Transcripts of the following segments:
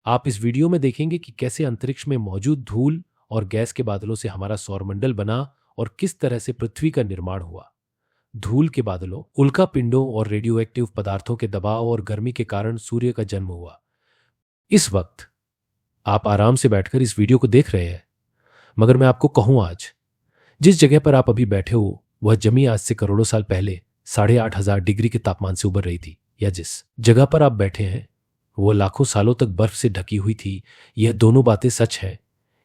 आप इस वीडियो में देखेंगे कि कैसे अंतरिक्ष में मौजूद धूल और गैस के बादलों से हमारा सौरमंडल बना और किस तरह से पृथ्वी का निर्माण हुआ। धूल के बादलों, उल्कापिंडों और रेडियोएक्टिव पदार्थों के दबाव और गर्मी के कारण सूर्य का जन्म हुआ। इस वक्त आप आराम से बैठकर इस वीडियो को देख रहे हैं, मगर मैं आपको कहूं, आज जिस जगह पर आप अभी बैठे हो वह जमी आज से करोड़ों साल पहले 8,500 डिग्री के तापमान से उबर रही थी, या जिस जगह पर आप बैठे हैं वो लाखों सालों तक बर्फ से ढकी हुई थी। यह दोनों बातें सच हैं।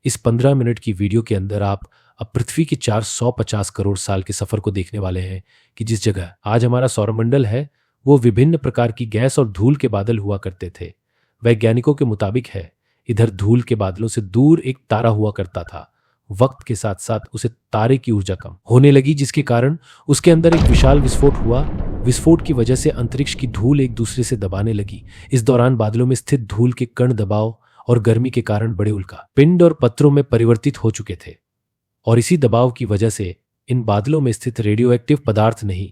इस 15 मिनट की वीडियो के अंदर आप अब पृथ्वी के 450 करोड़ साल के सफर को देखने वाले हैं कि जिस जगह आज हमारा सौरमंडल है वो विभिन्न प्रकार की गैस और धूल के बादल हुआ करते थे। वैज्ञानिकों के मुताबिक है, इधर धूल के बादलों से दूर एक तारा हुआ करता था। वक्त के साथ साथ उसे तारे की ऊर्जा कम होने लगी, जिसके कारण उसके अंदर एक विशाल विस्फोट हुआ। विस्फोट की वजह से अंतरिक्ष की धूल एक दूसरे से दबाने लगी। इस दौरान बादलों में स्थित धूल के कण दबाव और गर्मी के कारण बड़े उल्का पिंड और पत्थरों में परिवर्तित हो चुके थे, और इसी दबाव की वजह से इन बादलों में स्थित रेडियोएक्टिव पदार्थ नहीं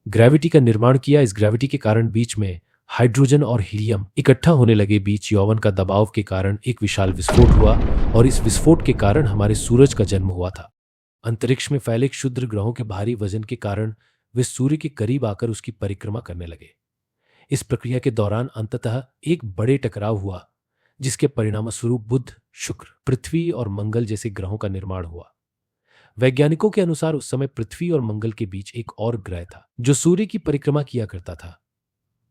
ग्रेविटी का निर्माण किया। इस ग्रेविटी के कारण बीच में हाइड्रोजन और हीलियम इकट्ठा होने लगे। बीच यौवन का दबाव के कारण एक विशाल विस्फोट हुआ, और इस विस्फोट के कारण हमारे सूरज का जन्म हुआ था। अंतरिक्ष में फैले क्षुद्र ग्रहों के भारी वजन के कारण वे सूर्य के करीब आकर उसकी परिक्रमा करने लगे। इस प्रक्रिया के दौरान अंततः एक बड़े टकराव हुआ, जिसके परिणामस्वरूप बुध, शुक्र, पृथ्वी और मंगल जैसे ग्रहों का निर्माण हुआ। वैज्ञानिकों के अनुसार उस समय पृथ्वी और मंगल के बीच एक और ग्रह था जो सूर्य की परिक्रमा किया करता था।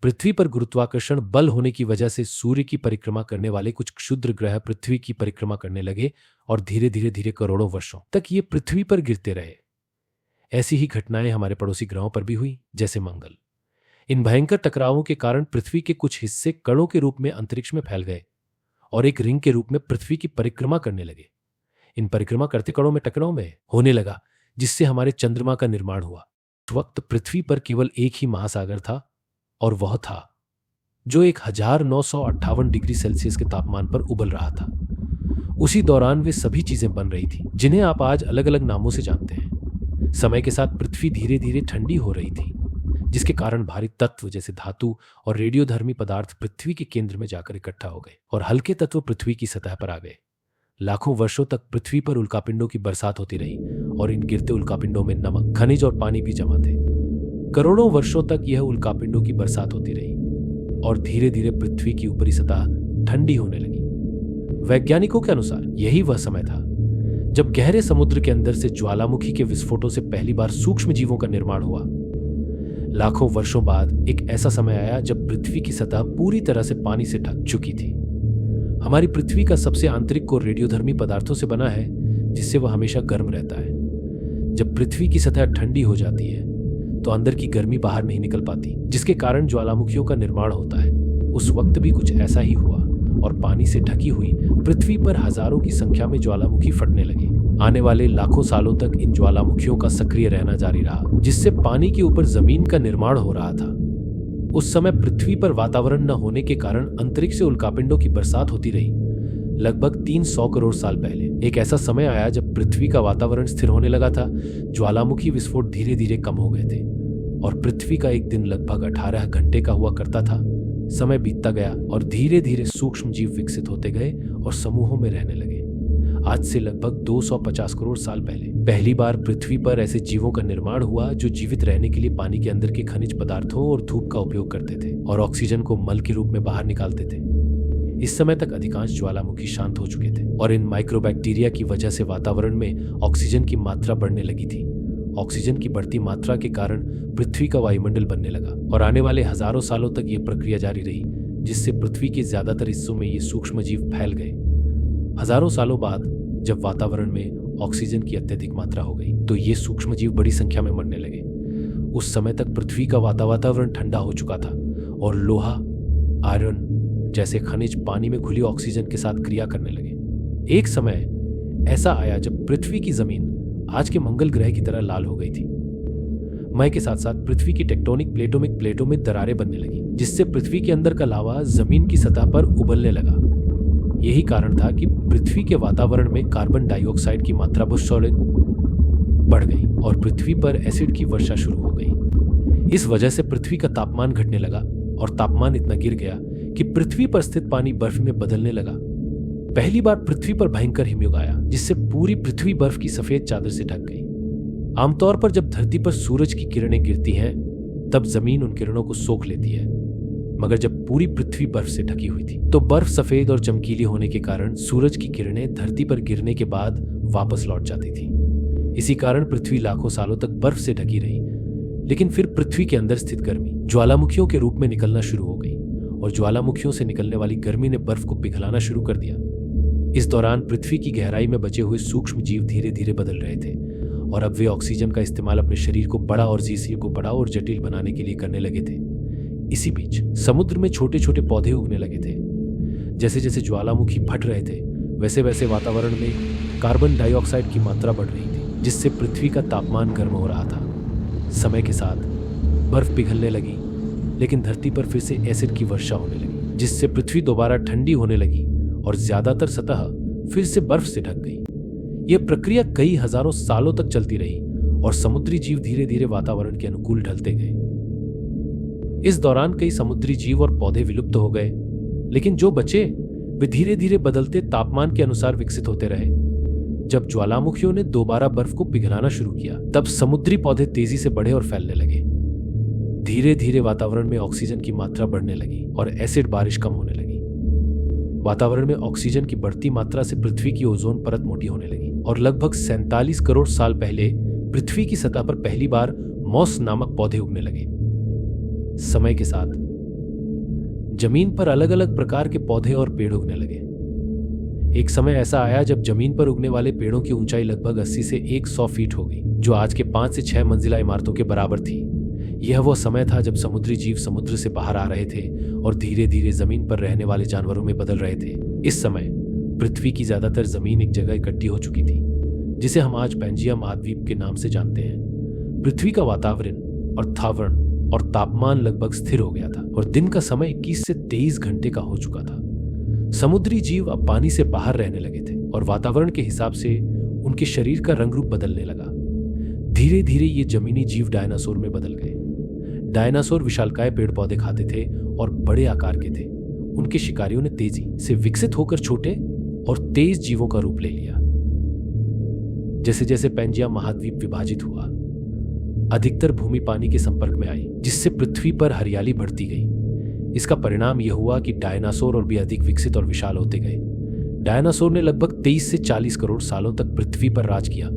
पृथ्वी पर गुरुत्वाकर्षण बल होने की वजह से सूर्य की परिक्रमा करने वाले कुछ क्षुद्र ग्रह पृथ्वी की परिक्रमा करने लगे, और धीरे धीरे करोड़ों वर्षों तक ये पृथ्वी पर गिरते रहे। ऐसी ही घटनाएं हमारे पड़ोसी ग्रहों पर भी हुई, जैसे मंगल। इन भयंकर टकरावों के कारण पृथ्वी के कुछ हिस्से कणों के रूप में अंतरिक्ष में फैल गए और एक रिंग के रूप में पृथ्वी की परिक्रमा करने लगे। इन परिक्रमा करते कणों में टकराव में होने लगा, जिससे हमारे चंद्रमा का निर्माण हुआ। उस वक्त पृथ्वी पर केवल एक ही महासागर था, और वह था जो 1958 डिग्री सेल्सियस के तापमान पर उबल रहा था। उसी दौरान वे सभी चीजें बन रही थी जिन्हें आप आज अलग अलग नामों से जानते हैं। समय के साथ पृथ्वी धीरे धीरे ठंडी हो रही थी, जिसके कारण भारी तत्व जैसे धातु और रेडियोधर्मी पदार्थ पृथ्वी के केंद्र में जाकर इकट्ठा हो गए, और हल्के तत्व पृथ्वी की सतह पर आ गए। लाखों वर्षों तक पृथ्वी पर उल्कापिंडों की बरसात होती रही, और इन गिरते उल्कापिंडों में नमक, खनिज और पानी भी जमा थे। करोड़ों वर्षों तक यह उल्कापिंडों की बरसात होती रही, और धीरे धीरे पृथ्वी की ऊपरी सतह ठंडी होने लगी। वैज्ञानिकों के अनुसार यही वह समय था जब गहरे समुद्र के अंदर से ज्वालामुखी के विस्फोटों से पहली बार सूक्ष्म जीवों का निर्माण हुआ। लाखों वर्षों बाद एक ऐसा समय आया जब पृथ्वी की सतह पूरी तरह से पानी से ढक चुकी थी। हमारी पृथ्वी का सबसे आंतरिक कोर रेडियोधर्मी पदार्थों से बना है, जिससे वह हमेशा गर्म रहता है। जब पृथ्वी की सतह ठंडी हो जाती है तो अंदर की गर्मी बाहर नहीं निकल पाती, जिसके कारण ज्वालामुखियों का निर्माण होता है। उस वक्त भी कुछ ऐसा ही हुआ, और पानी से ढकी हुई पृथ्वी पर हजारों की संख्या में ज्वालामुखी फटने लगे। आने वाले लाखों सालों तक इन ज्वालामुखियों का सक्रिय रहना जारी रहा, जिससे पानी के ऊपर जमीन का निर्माण हो रहा था। उस समय पृथ्वी पर वातावरण न होने के कारण अंतरिक्ष से उल्कापिंडों की बरसात होती रही। लगभग 300 करोड़ साल पहले एक ऐसा समय आया जब पृथ्वी का वातावरण स्थिर होने लगा था। ज्वालामुखी विस्फोट धीरे धीरे कम हो गए थे, और पृथ्वी का एक दिन लगभग 18 घंटे का हुआ करता था। समय बीतता गया, और धीरे धीरे सूक्ष्म जीव विकसित होते गए और समूहों में रहने लगे। आज से लगभग 250 करोड़ साल पहले पहली बार पृथ्वी पर ऐसे जीवों का निर्माण हुआ जो जीवित रहने के लिए पानी के अंदर के खनिज पदार्थों और धूप का उपयोग करते थे, और ऑक्सीजन को मल के रूप में बाहर निकालते थे। इस समय तक अधिकांश ज्वालामुखी शांत हो चुके थे, और इन माइक्रोबैक्टीरिया की वजह से वातावरण में ऑक्सीजन की मात्रा बढ़ने लगी थी। ऑक्सीजन की बढ़ती मात्रा के कारण पृथ्वी का वायुमंडल बनने लगा, और आने वाले हजारों सालों तक यह प्रक्रिया जारी रही, जिससे पृथ्वी के ज्यादातर हिस्सों में ये सूक्ष्म जीव फैल गए। हजारों सालों बाद जब वातावरण में ऑक्सीजन की अत्यधिक मात्रा हो गई, तो ये सूक्ष्म जीव बड़ी संख्या में मरने लगे। उस समय तक पृथ्वी का वातावरण ठंडा हो चुका था, और लोहा, आयरन जैसे खनिज पानी में घुली ऑक्सीजन के साथ क्रिया करने लगे। एक समय ऐसा आया जब पृथ्वी की जमीन आज के मंगल ग्रह की तरह लाल हो गई थी। मय के साथ साथ पृथ्वी की टेक्टोनिक प्लेटों में दरारें बनने लगी, जिससे पृथ्वी के अंदर का लावा जमीन की सतह पर उबलने लगा। यही कारण था कि पृथ्वी के वातावरण में कार्बन डाइऑक्साइड की मात्रा बहुत बढ़ गई, और पृथ्वी पर एसिड की वर्षा शुरू हो गई। इस वजह से पृथ्वी का तापमान घटने लगा, और तापमान इतना गिर गया कि पृथ्वी पर स्थित पानी बर्फ में बदलने लगा। पहली बार पृथ्वी पर भयंकर हिमयुग आया, जिससे पूरी पृथ्वी बर्फ की सफेद चादर से ढक गई। आमतौर पर जब धरती पर सूरज की किरणें गिरती हैं, तब जमीन उन किरणों को सोख लेती है, मगर जब पूरी पृथ्वी बर्फ से ढकी हुई थी तो बर्फ सफेद और चमकीली होने के कारण सूरज की किरणें धरती पर गिरने के बाद वापस लौट जाती थी। इसी कारण पृथ्वी लाखों सालों तक बर्फ से ढकी रही, लेकिन फिर पृथ्वी के अंदर स्थित गर्मी ज्वालामुखियों के रूप में निकलना शुरू हो गई और ज्वालामुखियों से निकलने वाली गर्मी ने बर्फ को पिघलाना शुरू कर दिया। इस दौरान पृथ्वी की गहराई में बचे हुए सूक्ष्म जीव धीरे धीरे बदल रहे थे और अब वे ऑक्सीजन का इस्तेमाल अपने शरीर को बड़ा और जीसीए को बड़ा और जटिल बनाने के लिए करने लगे थे। इसी बीच समुद्र में छोटे छोटे पौधे उगने लगे थे। जैसे जैसे ज्वालामुखी फट रहे थे, वैसे वैसे वातावरण में कार्बन डाइऑक्साइड की मात्रा बढ़ रही थी, जिससे पृथ्वी का तापमान गर्म हो रहा था। समय के साथ बर्फ पिघलने लगी, लेकिन धरती पर फिर से एसिड की वर्षा होने लगी, जिससे पृथ्वी दोबारा ठंडी होने लगी और ज्यादातर सतह फिर से बर्फ से ढक गई। यह प्रक्रिया कई हजारों सालों तक चलती रही और समुद्री जीव धीरे धीरे वातावरण के अनुकूल ढलते गए। इस दौरान कई समुद्री जीव और पौधे विलुप्त हो गए, लेकिन जो बचे वे धीरे धीरे बदलते तापमान के अनुसार विकसित होते रहे। जब ज्वालामुखियों ने दोबारा बर्फ को पिघलाना शुरू किया, तब समुद्री पौधे तेजी से बढ़े और फैलने लगे। धीरे धीरे वातावरण में ऑक्सीजन की मात्रा बढ़ने लगी और एसिड बारिश कम होने लगी। वातावरण में ऑक्सीजन की बढ़ती मात्रा से पृथ्वी की ओजोन परत मोटी होने लगी और लगभग 47 करोड़ साल पहले पृथ्वी की सतह पर पहली बार मॉस नामक पौधे उगने लगे। समय के साथ जमीन पर अलग अलग प्रकार के पौधे और पेड़ उगने लगे। एक समय ऐसा आया जब जमीन पर उगने वाले पेड़ों की ऊंचाई लगभग 80 से 100 फीट हो गई, जो आज के 5 से 6 मंजिला इमारतों के बराबर थी। यह वो समय था जब समुद्री जीव समुद्र से बाहर आ रहे थे और धीरे धीरे जमीन पर रहने वाले जानवरों में बदल रहे थे। इस समय पृथ्वी की ज्यादातर जमीन एक जगह इकट्ठी हो चुकी थी, जिसे हम आज पैंजिया महाद्वीप के नाम से जानते हैं। पृथ्वी का वातावरण और थावरण और तापमान लगभग स्थिर हो गया था और दिन का समय 21 से 23 घंटे का हो चुका था। समुद्री जीव अब पानी से बाहर रहने लगे थे और वातावरण के हिसाब से उनके शरीर का रंग रूप बदलने लगा। धीरे धीरे ये जमीनी जीव डायनासोर में बदल गए। डायनासोर विशालकाय पेड़ पौधे खाते थे और बड़े आकार के थे। उनके शिकारियों ने तेजी से विकसित होकर छोटे और तेज जीवों का रूप ले लिया। जैसे जैसे पैंजिया महाद्वीप विभाजित हुआ, अधिकतर भूमि पानी के संपर्क में आई, जिससे पृथ्वी पर हरियाली बढ़ती गई। इसका परिणाम यह हुआ कि डायनासोर और भी अधिक विकसित और विशाल होते गए। डायनासोर ने लगभग 23 से 40 करोड़ सालों तक पृथ्वी पर राज किया।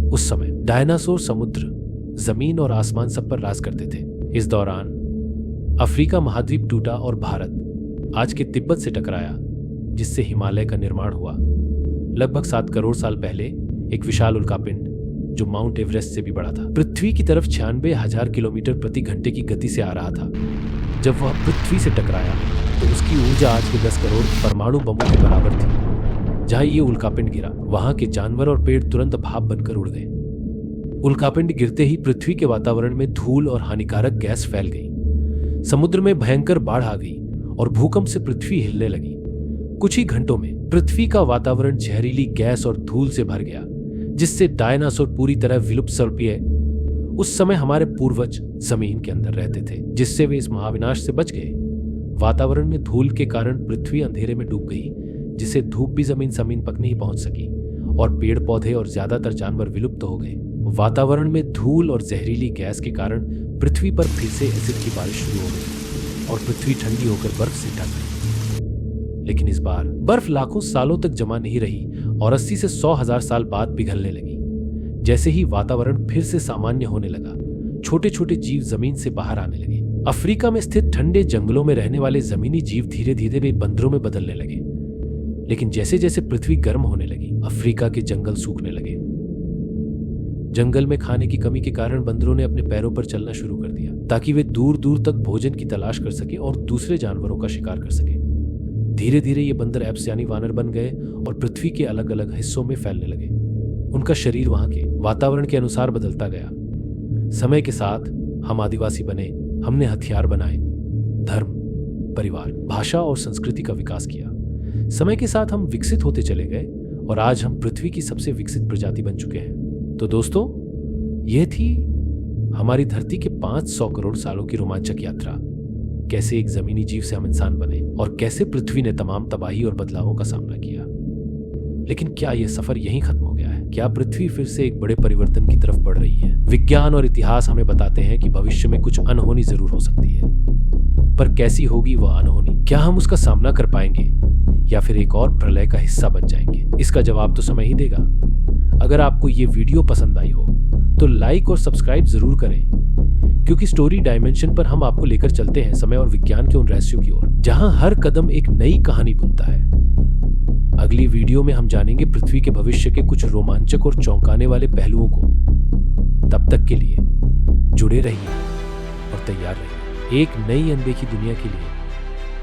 उस समय डायनासोर समुद्र, जमीन और आसमान सब पर राज करते थे। इस दौरान अफ्रीका महाद्वीप टूटा और भारत आज के तिब्बत से टकराया, जिससे हिमालय का निर्माण हुआ। लगभग 7 करोड़ साल पहले एक विशाल उल्कापिंड, जो माउंट एवरेस्ट से भी बड़ा था, पृथ्वी की तरफ 96,000 किलोमीटर प्रति घंटे की गति से आ रहा था। जब वह पृथ्वी से टकराया तो उसकी ऊर्जा आज के 10 करोड़ परमाणु बमों के बराबर थी। जहां ये उल्कापिंड गिरा, वहां के जानवर और पेड़ तुरंत भाप बनकर उड़ गए। उल्कापिंड गिरते ही पृथ्वी के वातावरण में धूल और हानिकारक गैस फैल गई। समुद्र में भयंकर बाढ़ आ गई और भूकंप से पृथ्वी हिलने लगी। कुछ ही घंटों में पृथ्वी का वातावरण जहरीली गैस और धूल से भर गया, जिससे डायनासोर पूरी तरह विलुप्त सर्पीय। उस समय हमारे पूर्वज जमीन के अंदर रहते थे, जिससे वे इस महाविनाश से बच गए। वातावरण में धूल के कारण पृथ्वी अंधेरे में डूब गई, जिससे धूप भी जमीन तक नहीं पहुंच सकी और पेड़ पौधे और ज्यादातर जानवर विलुप्त हो गए। वातावरण में धूल और जहरीली गैस के कारण पृथ्वी पर फिर से एसिड की बारिश शुरू हो गई और पृथ्वी ठंडी होकर बर्फ से ढक गई। लेकिन इस बार बर्फ लाखों सालों तक जमा नहीं रही और 80 से 100,000 साल बाद पिघलने लगी। जैसे ही वातावरण फिर से सामान्य होने लगा, छोटे छोटे जीव जमीन से बाहर आने लगे। अफ्रीका में स्थित ठंडे जंगलों में रहने वाले जमीनी जीव धीरे धीरे वे बंदरों में बदलने लगे। लेकिन जैसे जैसे पृथ्वी गर्म होने लगी, अफ्रीका के जंगल सूखने लगे। जंगल में खाने की कमी के कारण बंदरों ने अपने पैरों पर चलना शुरू कर दिया, ताकि वे दूर दूर तक भोजन की तलाश कर सके और दूसरे जानवरों का शिकार कर सके। धीरे धीरे ये बंदर एप्स यानी वानर बन गए और पृथ्वी के अलग अलग हिस्सों में फैलने लगे। उनका शरीर वहां के वातावरण के अनुसार बदलता गया। समय के साथ हम आदिवासी बने। हमने हथियार बनाए, धर्म, परिवार, भाषा और संस्कृति का विकास किया। समय के साथ हम विकसित होते चले गए और आज हम पृथ्वी की सबसे विकसित प्रजाति बन चुके हैं। तो दोस्तों, यह थी हमारी धरती के 500 करोड़ सालों की रोमांचक यात्रा। कैसे एक जमीनी जीव से हम इंसान बने। और कैसे पृथ्वी ने तमाम तबाही और बदलावों का सामना किया। लेकिन क्या यह सफर यहीं खत्म हो गया है? क्या पृथ्वी फिर से एक बड़े परिवर्तन की तरफ बढ़ रही है? विज्ञान और इतिहास हमें बताते हैं कि भविष्य में कुछ अनहोनी जरूर हो सकती है, पर कैसी होगी वह अनहोनी? क्या हम उसका सामना कर पाएंगे या फिर एक और प्रलय का हिस्सा बन जाएंगे? इसका जवाब तो समय ही देगा। अगर आपको ये वीडियो पसंद आई हो तो लाइक और सब्सक्राइब जरूर करें, क्योंकि स्टोरी डायमेंशन पर हम आपको लेकर चलते हैं समय और विज्ञान के उन रहस्यों की ओर, जहां हर कदम एक नई कहानी बुनता है। अगली वीडियो में हम जानेंगे पृथ्वी के भविष्य के कुछ रोमांचक और चौंकाने वाले पहलुओं को। तब तक के लिए जुड़े रहिए और तैयार रहिए एक नई अनदेखी दुनिया के लिए,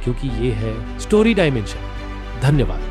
क्योंकि ये है स्टोरी डायमेंशन। धन्यवाद।